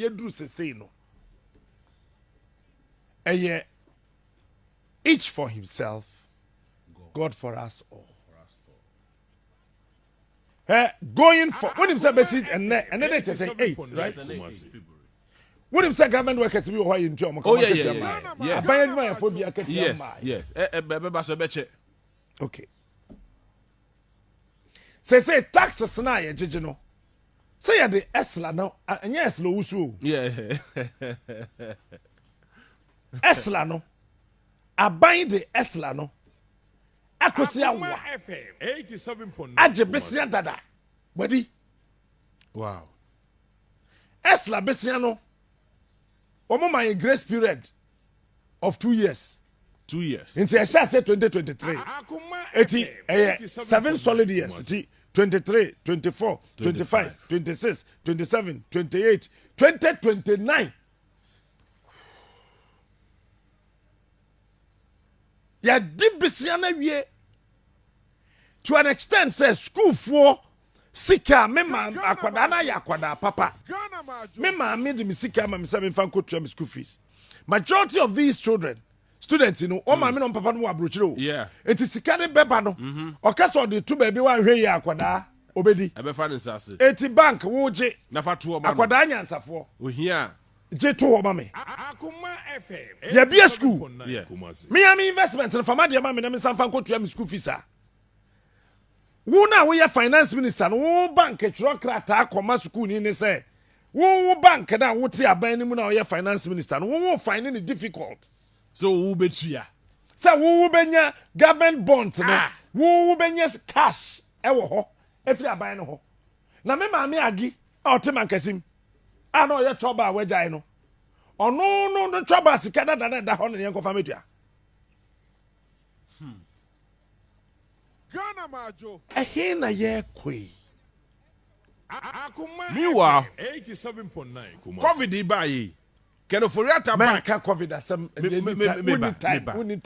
yedru sesei no each for himself, God for us all. Going for when himself basic and then they say 8, right? When himself government workers be why in Jom. Oh yeah. Yes. Okay. Say taxes na ye jeje no. Say ya the esla no, anya esla usu. Yeah. Esla no. Aban de esla no. Akosi awa. 87.9. Aje besia dada. Body. Wow. Esla besia no. Omo my grace period of 2 years. 2 years. Inti I shall say 2023. Eti 7 solid years. Eti 23, 24, 25, 26, 27, 28, 2029. Ya dibisiana wie to an extent says school for sika me ma akwada na ya akwada papa me ma me di sika ma me say me fan ko twa me school fees. Majority of these students, you know, all my men on papa no abrochiro. Yeah. It is sika ne beba no. Okaso de two baby wan hwe ya akwada obedi. Ebe fa nsase. Eti bank wo je na fa to o ma. Akwada nyansafo. Ohia. Je to o ma me. Akoma FM. Ya bia school. Yeah. Me am investment no fama de ma me na me san fan ko twa me school fees a. Wo na wo ya finance minister no wo bank twro krata Akoma school ni ne say. Wo bank na wo ti aban ni mu na wo ya finance minister no wo find it difficult. So who betia? So who benya government bonds no? Who benya cash? Ewo ho. Efi aban no ho. Na me ma me agi. A oteman kasim. A no ye trouble wejai no. Ono no trouble sika da ho ne yen ko famedua. Ghana majo. Ehe na ye koi. Akoma. Meanwhile, 87.9 Kumasi. COVID ibayi. Kenoforiata Man ka COVID asem. Me